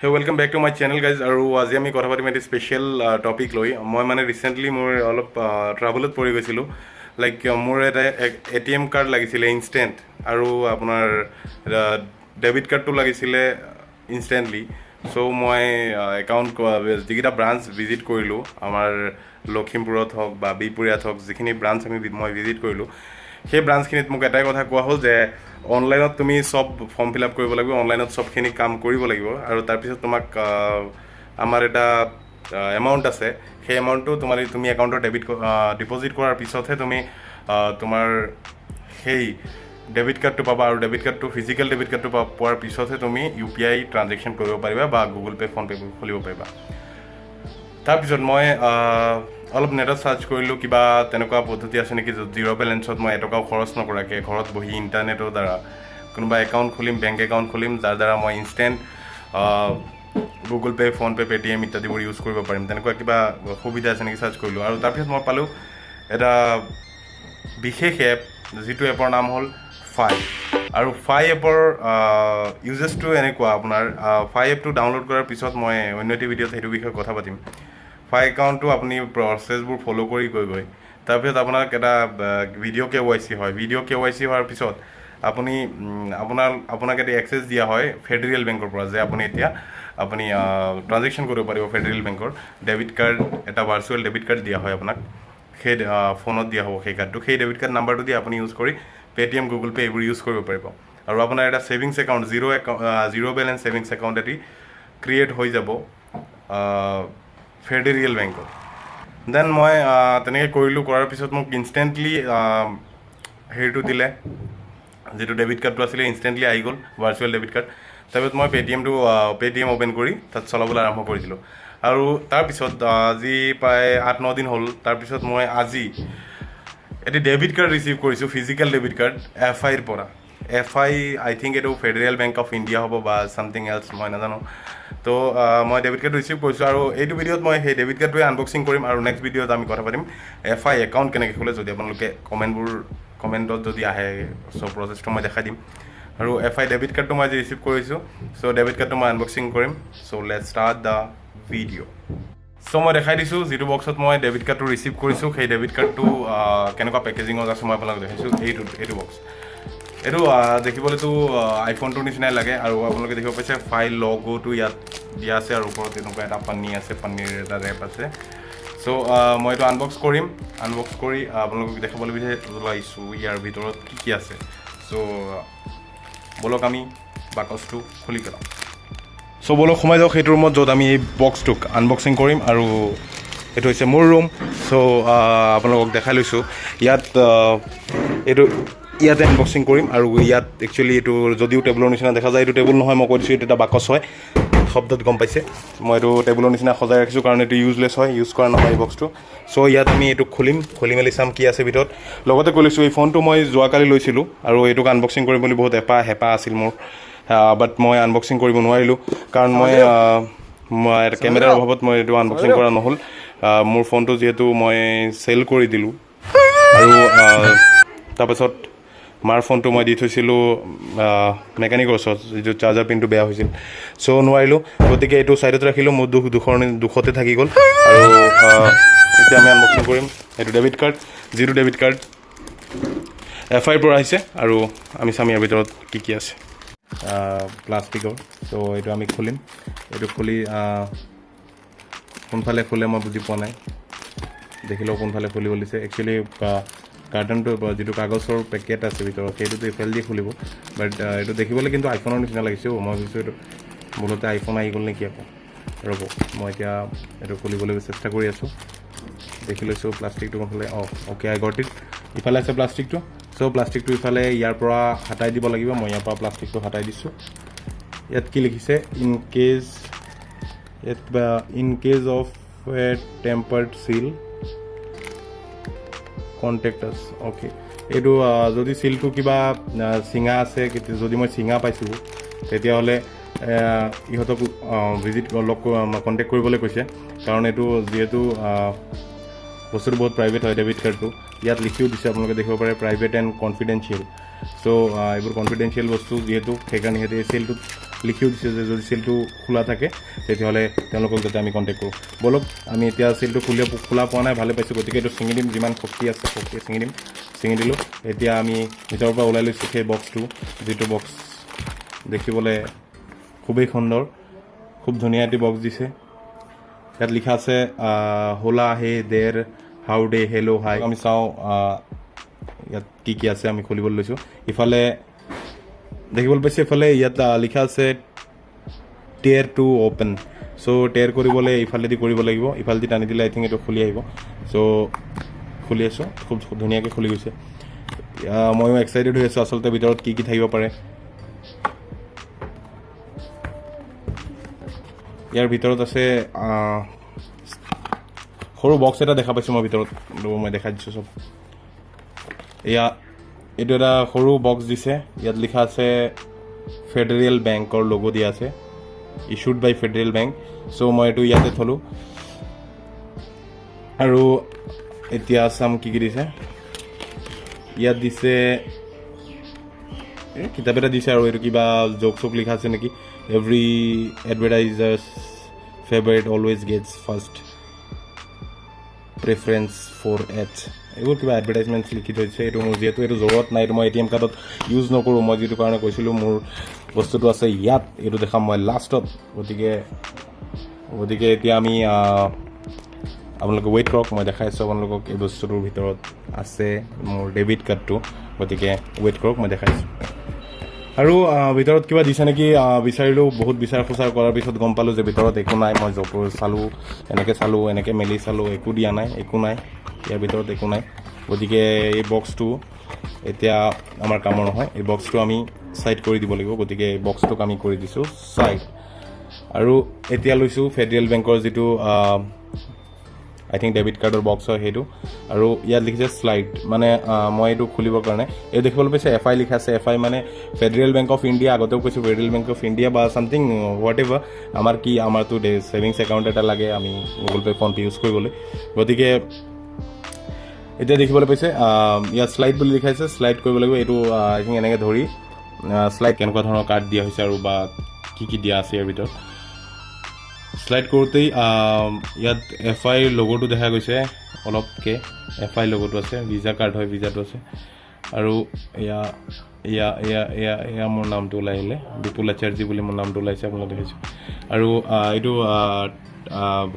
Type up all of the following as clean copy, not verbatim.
Hey, welcome back to my channel, guys. আৰু আজি আমি কথা পাতিম এটা স্পেশাল টপিক লৈ মই মানে ৰিসেন্টলি মোৰ অলপ ট্ৰাভেলত পৰি গৈছিলো লাইক মোৰ এটা এটিএম কাৰ্ড লাগিছিলে ইনষ্টেন্ট আৰু আপোনাৰ ডেবিট কাৰ্ডটো লাগিছিলে ইনষ্টেন্টলি সো মই একাউণ্ট যিকেইটা ব্ৰাঞ্চ ভিজিট কৰিলোঁ আমাৰ লখিমপুৰত হওক বা বিপুৰীয়াত হওক যিখিনি ব্ৰাঞ্চ মই ভিজিট কৰিলোঁ সেই ব্ৰাঞ্চখিনিত মোক এটাই কথা কোৱা হ'ল যে অনলাইনত তুমি সব ফৰ্ম ফিল আপ কৰিব লাগিব অনলাইনত সবখিনি কাম কৰিব লাগিব আৰু তাৰপিছত তোমাক আমাৰ এটা এমাউণ্ট আছে সেই এমাউণ্টটো তুমি একাউণ্টত ডিপজিট কৰাৰ পিছতহে তুমি তোমাৰ সেই ডেবিট কাৰ্ডটো পাবা আৰু ডেবিট কাৰ্ডটো ফিজিকেল ডেবিট কাৰ্ডটো পোৱাৰ পিছতহে তুমি UPI ট্ৰানজেকশ্যন কৰিব পাৰিবা বা গুগল পে' ফোন পে' খুলিব পাৰিবা তাৰপিছত মই অলপ নেটত চাৰ্চ কৰিলোঁ কিবা তেনেকুৱা পদ্ধতি আছে নেকি জিৰ' বেলেঞ্চত মই এটকাও খৰচ নকৰাকৈ ঘৰত বহি ইণ্টাৰনেটৰ দ্বাৰা কোনোবা একাউণ্ট খুলিম বেংক একাউণ্ট খুলিম যাৰ দ্বাৰা মই instant Google pay' phone pay' Paytm ইত্যাদিবোৰ ইউজ কৰিব পাৰিম তেনেকুৱা কিবা সুবিধা আছে নেকি চাৰ্চ কৰিলোঁ আৰু তাৰপিছত মই পালোঁ এটা বিশেষ এপ যিটো এপৰ নাম হ'ল ফাই আৰু ফাই এপৰ ইউজেছটো এনেকুৱা আপোনাৰ ফাই এপটো ডাউনলোড কৰাৰ পিছত মই অন্য এটি ভিডিঅ'ত সেইটো বিষয়ে কথা পাতিম ফাই একাউণ্টটো আপুনি প্ৰচেছবোৰ ফ'ল' কৰি গৈ তাৰপিছত আপোনাক এটা ভিডিঅ' KYC হয় ভিডিঅ' KYC হোৱাৰ পিছত আপোনাক এটা এক্সেছ দিয়া হয় ফেডাৰেল বেংকৰ পৰা যে আপুনি ট্ৰানজেকশ্যন কৰিব পাৰিব ফেডাৰেল বেংকৰ ডেবিট কাৰ্ড এটা ভাৰ্চুৱেল ডেবিট কাৰ্ড দিয়া হয় আপোনাক সেই ফোনত দিয়া হ'ব সেই কাৰ্ডটো সেই ডেবিট কাৰ্ড নাম্বাৰটো দি আপুনি ইউজ কৰি পে'টিএম গুগল পে' এইবোৰ ইউজ কৰিব পাৰিব আৰু আপোনাৰ এটা savings account zero' balance savings account এটি ক্ৰিয়েট হৈ যাব ফেডাৰেল বেংকত দেন মই তেনেকৈ কৰাৰ পিছত মোক ইনষ্টেণ্টলি হেৰিটো দিলে যিটো ডেবিট কাৰ্ডটো আছিলে ইনষ্টেণ্টলি আহি গ'ল ভাৰ্চুৱেল ডেবিট কাৰ্ড তাৰপিছত মই পে'টিএম অ'পেন কৰি তাত চলাবলৈ আৰম্ভ কৰি দিলোঁ আৰু তাৰপিছত আজি প্ৰায় 8-9 দিন হ'ল তাৰপিছত মই আজি এটি ডেবিট কাৰ্ড ৰিচিভ কৰিছোঁ ফিজিকেল ডেবিট কাৰ্ড FIৰ পৰা FI আই থিংক এইটো ফেডাৰেল বেংক অফ ইণ্ডিয়া হ'ব বা ছামথিং এলছ মই নাজানো তো মই ডেবিট কাৰ্ড ৰিচিভ কৰিছোঁ আৰু এইটো ভিডিঅ'ত মই সেই ডেবিট কাৰ্ডটোৱে আনবক্সিং কৰিম আৰু নেক্সট ভিডিঅ'ত আমি কথা পাতিম FI একাউণ্ট কেনেকৈ খোলে যদি আপোনালোকে কমেণ্টত যদি আহে চ' প্ৰচেছটো মই দেখাই দিম আৰু FI ডেবিট কাৰ্ডটো মই আজি ৰিচিভ কৰিছোঁ চ' ডেবিট কাৰ্ডটো মই আনবক্সিং কৰিম চ' লেটছ ষ্টাৰ্ট দ্য ভিডিঅ' চ' মই দেখাই দিছোঁ যিটো বক্সত মই ডেবিট কাৰ্ডটো ৰিচিভ কৰিছোঁ সেই ডেবিট কাৰ্ডটো কেনেকুৱা পেকেজিঙত আছে মই আপোনালোকক দেখাইছোঁ এইটো বক্স এইটো দেখিবলৈতো আইফোনটোৰ নিচিনাই লাগে আৰু আপোনালোকে দেখিব পাইছে ফাইল লগ'টো ইয়াত দিয়া আছে আৰু ওপৰত এনেকুৱা এটা পানীৰ এটা ৰেপ আছে চ' মই এইটো আনবক্স কৰি আপোনালোকক দেখাবলৈ বিচাৰিছোঁ ইয়াৰ ভিতৰত কি আছে চ' ব'লক আমি বাকচটো খুলি পেলাওঁ চ' ব'লক সোমাই যাওক সেইটো ৰুমত য'ত আমি এই বক্সটোক আনবক্সিং কৰিম আৰু এইটো হৈছে মোৰ ৰুম চ' আপোনালোকক দেখাই লৈছোঁ ইয়াতে আনবক্সিং কৰিম আৰু ইয়াত একচুৱেলি এইটো যদিও টেবুলৰ নিচিনা দেখা যায় এইটো টেবুল নহয় মই কৈ দিছোঁ এইটো এটা বাকচ হয় শব্দত গম পাইছে মই এইটো টেবুলৰ নিচিনা সজাই ৰাখিছোঁ কাৰণ এইটো ইউজলেছ হয় ইউজ কৰা নহয় এই বক্সটো চ' ইয়াত আমি এইটো খুলি মেলি চাম কি আছে ভিতৰত লগতে কৈ লৈছোঁ এই ফোনটো মই যোৱাকালি লৈছিলোঁ আৰু এইটোক আনবক্সিং কৰিম বুলি বহুত হেঁপাহ আছিল মোৰ বাট মই আনবক্সিং কৰিব নোৱাৰিলোঁ কাৰণ মই কেমেৰাৰ অভাৱত মই এইটো আনবক্সিং কৰা নহ'ল মোৰ ফোনটো যিহেতু মই চেল কৰি দিলোঁ আৰু তাৰপাছত মাৰ ফোনটো মই দি থৈছিলোঁ মেকানিকৰ ওচৰত যিটো চাৰ্জাৰ পিনটো বেয়া হৈছিল চ' নোৱাৰিলোঁ গতিকে এইটো ছাইডত ৰাখিলোঁ মোৰ দুখতে থাকি গ'ল আৰু এতিয়া আমি আনবক্সিং কৰিম এইটো ডেবিট কাৰ্ড যিটো ডেবিট কাৰ্ড FIৰ পৰা আহিছে আৰু আমি চাম ইয়াৰ ভিতৰত কি আছে প্লাষ্টিকৰ চ' এইটো আমি খুলিম এইটো খুলি কোনফালে খোলে মই বুজি পোৱা নাই দেখিলেও কোনফালে খুলিব দিছে একচুৱেলি কাৰ্টনটো যিটো কাগজৰ পেকেট আছে ভিতৰত সেইটোতো এইফালে দি খুলিব বাট এইটো দেখিবলৈ কিন্তু আইফোনৰ নিচিনা লাগিছে মই ভাবিছোঁ এইটো মূলতে আইফোন আহি গ'ল নেকি আকৌ ৰ'ব মই এতিয়া এইটো খুলিবলৈ চেষ্টা কৰি আছোঁ দেখি লৈছোঁ প্লাষ্টিকটো কোনফালে অ'কে আই গট ইট ইফালে আছে প্লাষ্টিকটো চ' প্লাষ্টিকটো ইফালে ইয়াৰ পৰা হটাই দিব লাগিব মই ইয়াৰ পৰা প্লাষ্টিকটো হটাই দিছোঁ ইয়াত কি লিখিছে in case of a tampered seal contact আছ অ'কে এইটো যদি চিলটো কিবা চিঙা আছে যদি মই চিঙা পাইছোঁ তেতিয়াহ'লে ইহঁতক কণ্টেক্ট কৰিবলৈ কৈছে কাৰণ এইটো যিহেতু বস্তুটো বহুত প্ৰাইভেট হয় ডেবিট কাৰ্ডটো ইয়াত লিখিও দিছে আপোনালোকে দেখিব পাৰে প্ৰাইভেট এণ্ড কনফিডেঞ্চিয়েল চ' এইবোৰ কনফিডেঞ্চিয়েল বস্তু যিহেতু সেইকাৰণে সিহঁতে এই চিলটোত লিখিও দিছে যে যদি চিলটো খোলা থাকে তেতিয়াহ'লে তেওঁলোকক যাতে আমি কণ্টেক্ট কৰোঁ ব'লক আমি এতিয়া চিলটো খোলা পোৱা নাই ভালে পাইছোঁ গতিকে এইটো ছিঙি দিম যিমান শক্তি আছে শক্তিয়ে ছিঙি দিলোঁ এতিয়া আমি ভিতৰৰ পৰা ওলাই লৈছোঁ সেই বক্সটো যিটো বক্স দেখিবলৈ খুবেই সুন্দৰ খুব ধুনীয়া এটি বক্স দিছে ইয়াত লিখা আছে হোলা হে দেৰ হাউ ডে হেল্ল' হাই আমি চাওঁ ইয়াত কি আছে আমি খুলিবলৈ লৈছোঁ ইফালে দেখিবলৈ পাইছে ইফালে ইয়াত লিখা আছে টেয়াৰ টু অ'পেন চ' টেয়াৰ কৰিবলৈ ইফালেদি কৰিব লাগিব ইফালেদি টানি দিলে আই থিংক এইটো খুলি আহিব চ' খুলি আছোঁ খুব ধুনীয়াকৈ খুলি গৈছে ময়ো এক্সাইটেড হৈ আছোঁ আচলতে ভিতৰত কি থাকিব পাৰে ইয়াৰ ভিতৰত আছে সৰু বক্স এটা দেখা পাইছোঁ মই ভিতৰত মই দেখাই দিছোঁ চব এইটো এটা সৰু বক্স দিছে ইয়াত লিখা আছে ফেডাৰেল বেংকৰ লোগো দিয়া আছে ইছ্যুড বাই ফেডাৰেল বেংক চ' মই এইটো ইয়াতে থলোঁ আৰু এতিয়া চাম কি দিছে ইয়াত দিছে কিতাপ এটা দিছে আৰু এইটো কিবা জোক লিখা আছে নেকি every advertiser's favourite always gets first preference for ads এইবোৰ কিবা এডভাৰটাইজমেণ্ট লিখি থৈছে এইটো মোৰ যিহেতু এইটো জৰুৰত নাই এইটো মই ATM কাৰ্ডত ইউজ নকৰোঁ মই যিটো কাৰণে কৈছিলোঁ মোৰ বস্তুটো আছে ইয়াত এইটো দেখাম মই লাষ্টত গতিকে এতিয়া আমি আপোনালোকে ৱেইট কৰক মই দেখাই আছোঁ আপোনালোকক এই বস্তুটোৰ ভিতৰত আছে মোৰ ডেবিট কাৰ্ডটো গতিকে ৱেইট কৰক মই দেখাইছোঁ আৰু ভিতৰত কিবা দিছে নেকি বিচাৰিলোঁ বহুত বিচাৰ খোচাৰ কৰাৰ পিছত গম পালোঁ যে ভিতৰত একো নাই মই জপৰ চালোঁ এনেকৈ মেলি চালোঁ একো দিয়া নাই একো নাই ইয়াৰ ভিতৰত একো নাই গতিকে এই বক্সটো এতিয়া আমাৰ কামৰ নহয় এই বক্সটো আমি ছাইড কৰি দিব লাগিব গতিকে এই বক্সটোক আমি কৰি দিছোঁ ছাইড আৰু এতিয়া লৈছোঁ ফেডাৰেল বেংকৰ যিটো আই থিংক ডেবিট কাৰ্ডৰ বক্স হয় সেইটো আৰু ইয়াত লিখিছে শ্লাইড মানে মই এইটো খুলিবৰ কাৰণে এই দেখিবলৈ পাইছে FI লিখা আছে FI মানে ফেডাৰেল বেংক অফ ইণ্ডিয়া আগতেও কৈছোঁ ফেডাৰেল বেংক অফ ইণ্ডিয়া বা ছামথিং হোৱাট এভাৰ আমাৰতো ছেভিংছ একাউণ্ট এটা লাগে আমি গুগল পে' ফোনপে' ইউজ কৰিবলৈ গতিকে এতিয়া দেখিবলৈ পাইছে ইয়াত শ্লাইড বুলি লিখাইছে শ্লাইড কৰিব লাগিব এইটো আই থিংক এনেকৈ ধৰি শ্লাইড কেনেকুৱা ধৰণৰ কাৰ্ড দিয়া হৈছে আৰু বা কি দিয়া আছে ইয়াৰ ভিতৰত শ্লাইড কৰোঁতেই ইয়াত FI লগোটো দেখা গৈছে অলপকৈ FI লগোটো আছে ভিজা কাৰ্ড হয় ভিজাটো আছে আৰু এয়া মোৰ নামটো ওলাই আহিলে বিপুল আচাৰ্যী বুলি মোৰ নামটো ওলাইছে আপোনালোকে দেখিছোঁ আৰু এইটো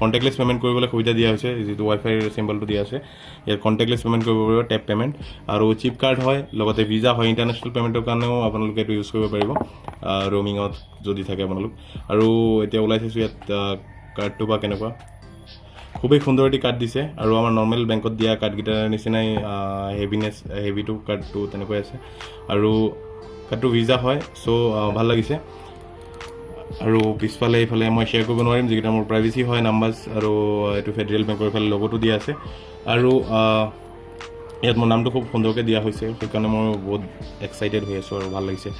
কণ্টেক্টলেছ পে'মেণ্ট কৰিবলৈ সুবিধা দিয়া হৈছে যিটো ৱাইফাইৰ চিম্বলটো দিয়া আছে ইয়াত কণ্টেক্টলেছ পে'মেণ্ট কৰিব পাৰিব টেপ পে'মেণ্ট আৰু চিপ কাৰ্ড হয় লগতে ভিজা হয় ইণ্টাৰনেশ্যনেল পে'মেণ্টৰ কাৰণেও আপোনালোকে এইটো ইউজ কৰিব পাৰিব ৰ'মিঙত যদি থাকে আপোনালোক আৰু এতিয়া ওলাই চাইছোঁ ইয়াত কাৰ্ডটো বা কেনেকুৱা খুবেই সুন্দৰ এটি কাৰ্ড দিছে আৰু আমাৰ নৰ্মেল বেংকত দিয়া কাৰ্ডকেইটাৰ নিচিনাই হেভিটো কাৰ্ডটো তেনেকৈ আছে আৰু কাৰ্ডটো ভিজা হয় চ' ভাল লাগিছে আৰু পিছফালে এইফালে মই শ্বেয়াৰ কৰিব নোৱাৰিম যিকেইটা মোৰ প্ৰাইভেচি হয় নাম্বাৰছ আৰু এইটো ফেডাৰেল বেংকৰ ইফালে লগোটো দিয়া আছে আৰু ইয়াত মোৰ নামটো খুব সুন্দৰকৈ দিয়া হৈছে সেইকাৰণে মই বহুত এক্সাইটেড হৈ আছোঁ আৰু ভাল লাগিছে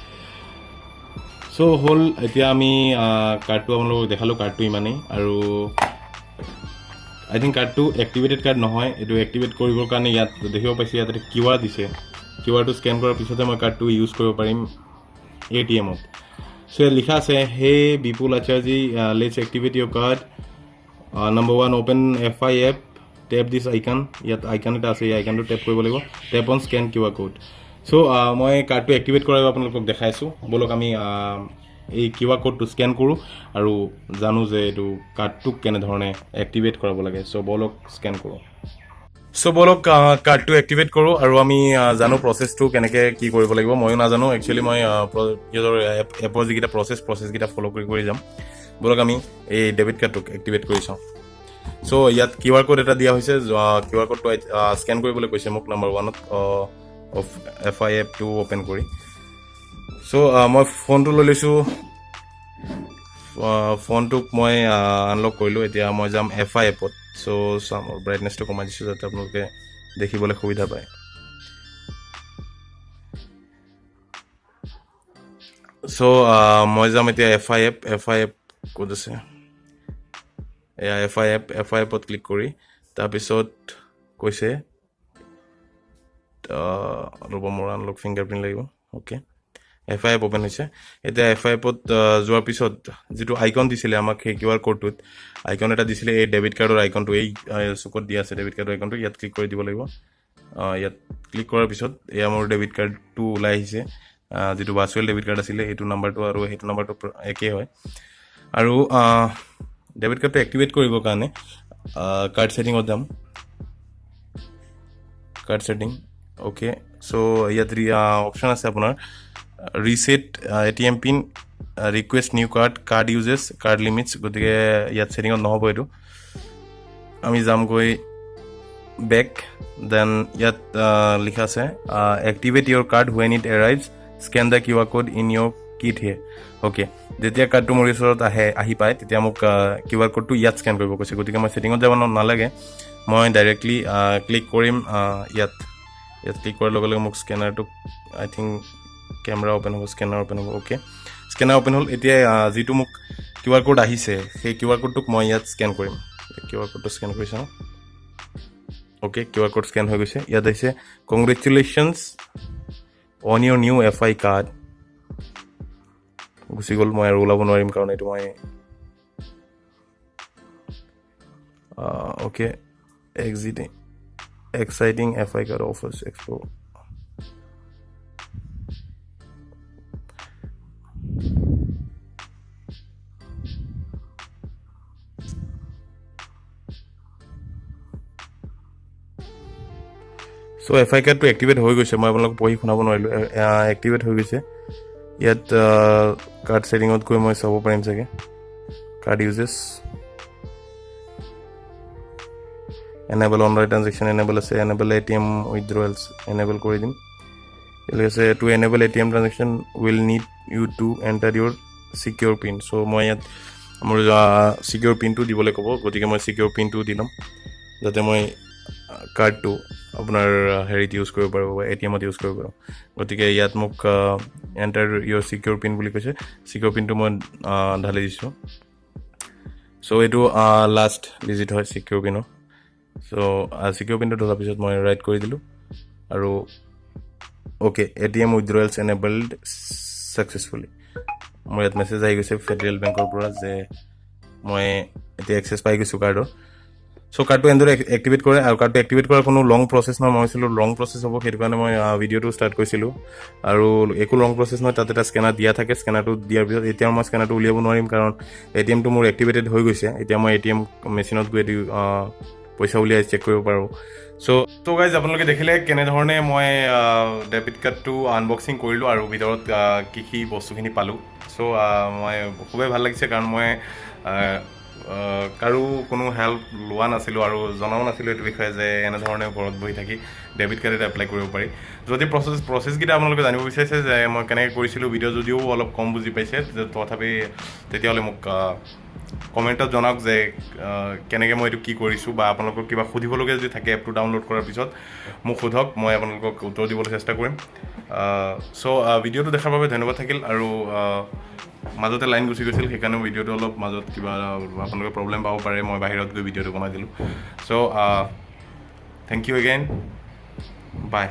চ' হ'ল এতিয়া আমি কাৰ্ডটো আপোনালোকক দেখালোঁ কাৰ্ডটো ইমানেই আৰু আই থিংক কাৰ্ডটো এক্টিভেটেড কাৰ্ড নহয় এইটো এক্টিভেট কৰিবৰ কাৰণে ইয়াত দেখিব পাইছোঁ ইয়াত এটা QR দিছে QRটো স্কেন কৰাৰ পিছতে মই কাৰ্ডটো ইউজ কৰিব পাৰিম ATMত চ' ইয়াত লিখা আছে হে Bipul Acharjee let's activate your card number 1 open FI app tap this icon ইয়াত আইকন এটা আছে এই আইকনটো টেপ কৰিব লাগিব tap on scan QR code so' মই কাৰ্ডটো এক্টিভেট কৰাই আপোনালোকক দেখাইছোঁ ব'লক আমি এই QR কোডটো স্কেন কৰোঁ আৰু জানো যে এইটো কাৰ্ডটোক কেনেধৰণে এক্টিভেট কৰাব লাগে চ' ব'লক স্কেন কৰোঁ চ' ব'লক কাৰ্ডটো এক্টিভেট কৰোঁ আৰু আমি জানো প্ৰচেছটো কেনেকৈ কি কৰিব লাগিব ময়ো নাজানো একচুৱেলি মই সিহঁতৰ এপৰ যিকেইটা প্ৰচেছকেইটা ফ'ল' কৰি যাম ব'লক আমি এই ডেবিট কাৰ্ডটোক এক্টিভেট কৰি চাওঁ চ' ইয়াত QR কোড এটা দিয়া হৈছে QR কোডটো স্কেন কৰিবলৈ কৈছে মোক নম্বৰ 1ত FI এপটো অ'পেন কৰি চ' মই ফোনটো লৈ লৈছোঁ ফোনটোক মই আনলক কৰিলোঁ এতিয়া মই যাম FI এপত চ' চাম ব্ৰাইটনেছটো কমাই দিছোঁ যাতে আপোনালোকে দেখিবলৈ সুবিধা পায় চ' মই যাম এতিয়া FI এপ ক'ত আছে এয়া FI এপত ক্লিক কৰি তাৰপিছত কৈছে ৰ'ব মোৰ আনলক ফিংগাৰপ্ৰিণ্ট লাগিব অ'কে FI এপ অ'পেন হৈছে এতিয়া FI এপত যোৱাৰ পিছত যিটো আইকন দিছিলে আমাক সেই QR কোডটোত আইকন এটা দিছিলে এই ডেবিট কাৰ্ডৰ আইকনটো এই চুকত দিয়া আছে ডেবিট কাৰ্ডৰ আইকনটো ইয়াত ক্লিক কৰি দিব লাগিব ইয়াত ক্লিক কৰাৰ পিছত এয়া মোৰ ডেবিট কাৰ্ডটো ওলাই আহিছে যিটো ভাৰ্চুৱেল ডেবিট কাৰ্ড আছিলে সেইটো নাম্বাৰটো আৰু সেইটো নাম্বাৰটো একেই হয় আৰু ডেবিট কাৰ্ডটো এক্টিভেট কৰিবৰ কাৰণে কাৰ্ড ছেটিঙত যাম কাৰ্ড ছেটিং অ'কে চ' ইয়াত অপশ্যন আছে আপোনাৰ reset ATM pin request new card uses card limits গতিকে ইয়াত ছেটিঙত নহ'ব এইটো আমি যামগৈ বেক দেন ইয়াত লিখা আছে activate your card when it arrives scan the QR code in your kit হে অ'কে যেতিয়া কাৰ্ডটো মোৰ ওচৰত আহি পায় তেতিয়া মোক QR কোডটো ইয়াত স্কেন কৰিব কৈছে গতিকে মই ছেটিঙত যাব নালাগে মই ডাইৰেক্টলি ক্লিক কৰিম ইয়াত ক্লিক কৰাৰ লগে লগে মোক স্কেনাৰটো আই থিংক কেমেৰা অ'পেন হ'ব স্কেনাৰ অ'পেন হ'ব অ'কে স্কেনাৰ অ'পেন হ'ল এতিয়া যিটো মোক QR কোড আহিছে সেই QR কোডটোক মই ইয়াত স্কেন কৰিম QR কোডটো স্কেন কৰি চাওঁ অ'কে QR কোড স্কেন হৈ গৈছে ইয়াত আহিছে congratulations on your new FI card গুচি গ'ল মই আৰু ওলাব নোৱাৰিম কাৰণ এইটো মই okay exciting FI card offers explore so FI card to activate হৈ গৈছে মই আপোনালোকক পঢ়ি শুনাব নোৱাৰিলোঁ এক্টিভেট হৈ গৈছে ইয়াত কাৰ্ড ছেটিঙত গৈ মই চাব পাৰিম চাগে card uses enable online transaction enable আছে এনেবল ATM উইথড্ৰৱেলছ এনেবল কৰি দিম আছে to enable ATM transaction will need you to enter your secure PIN so' মই ইয়াত মোৰ ছিকিউৰ পিনটো দিবলৈ ক'ব গতিকে মই ছিকিউৰ পিনটো দি ল'ম যাতে মই কাৰ্ডটো আপোনাৰ হেৰিত ইউজ কৰিব পাৰোঁ বা ATMত ইউজ কৰিব পাৰোঁ গতিকে ইয়াত মোক এণ্টাৰ ইয়'ৰ ছিকিউৰ পিন বুলি কৈছে ছিকিউৰ পিনটো মই ঢালি দিছোঁ চ' এইটো লাষ্ট ডিজিট হয় ছিকিউৰ পিনৰ চ' ছিকিউৰ পিনটো ধৰাৰ পিছত মই ৰাইট কৰি দিলোঁ আৰু অ'কে ATM উইথড্ৰৱেলছ এনেবল্ড ছাকচেছফুলি মোৰ ইয়াত মেছেজ আহি গৈছে ফেডাৰেল বেংকৰ পৰা যে মই এতিয়া এক্সেছ পাই গৈছোঁ কাৰ্ডৰ চ' কাৰ্ডটো এনেদৰে এক্টিভেট কৰে আৰু কাৰ্ডটো এক্টিভেট কৰাৰ কোনো লং প্ৰচেছ নহয় মই ভাবিছিলোঁ লং প্ৰচেছ হ'ব সেইটো কাৰণে মই ভিডিঅ'টো ষ্টাৰ্ট কৰিছিলোঁ আৰু একো লং প্ৰচেছ নহয় তাত এটা স্কেনাৰ দিয়া থাকে স্কেনাৰটো দিয়াৰ পিছত এতিয়া মই স্কেনাৰটো উলিয়াব নোৱাৰিম কাৰণ ATMটো মোৰ এক্টিভেটেড হৈ গৈছে এতিয়া মই ATM মেচিনত গৈ পইচা উলিয়াই চেক কৰিব পাৰোঁ চ' গাইজ আপোনালোকে দেখিলে কেনেধৰণে মই ডেবিট কাৰ্ডটো আনবক্সিং কৰিলোঁ আৰু ভিতৰত কি বস্তুখিনি পালোঁ চ' মই খুবেই ভাল লাগিছে কাৰণ মই কাৰো কোনো হেল্প লোৱা নাছিলোঁ আৰু জনাও নাছিলোঁ এইটো বিষয়ে যে এনেধৰণে ঘৰত বহি থাকি ডেবিট কাৰ্ড এটা এপ্লাই কৰিব পাৰি যদি প্ৰচেছকেইটা আপোনালোকে জানিব বিচাৰিছে যে মই কেনেকৈ কৰিছিলোঁ ভিডিঅ' যদিও অলপ কম বুজি পাইছে তথাপি তেতিয়াহ'লে মোক কমেণ্টত জনাওক যে কেনেকৈ মই এইটো কি কৰিছোঁ বা আপোনালোকক কিবা সুধিবলগীয়া যদি থাকে এপটো ডাউনলোড কৰাৰ পিছত মোক সোধক মই আপোনালোকক উত্তৰ দিবলৈ চেষ্টা কৰিম চ' ভিডিঅ'টো দেখাৰ বাবে ধন্যবাদ থাকিল আৰু মাজতে লাইন গুচি গৈছিল সেইকাৰণে ভিডিঅ'টো অলপ মাজত কিবা আপোনালোকে প্ৰব্লেম পাব পাৰে মই বাহিৰত গৈ ভিডিঅ'টো বনাই দিলোঁ চ' থেংক ইউ এগেইন বাই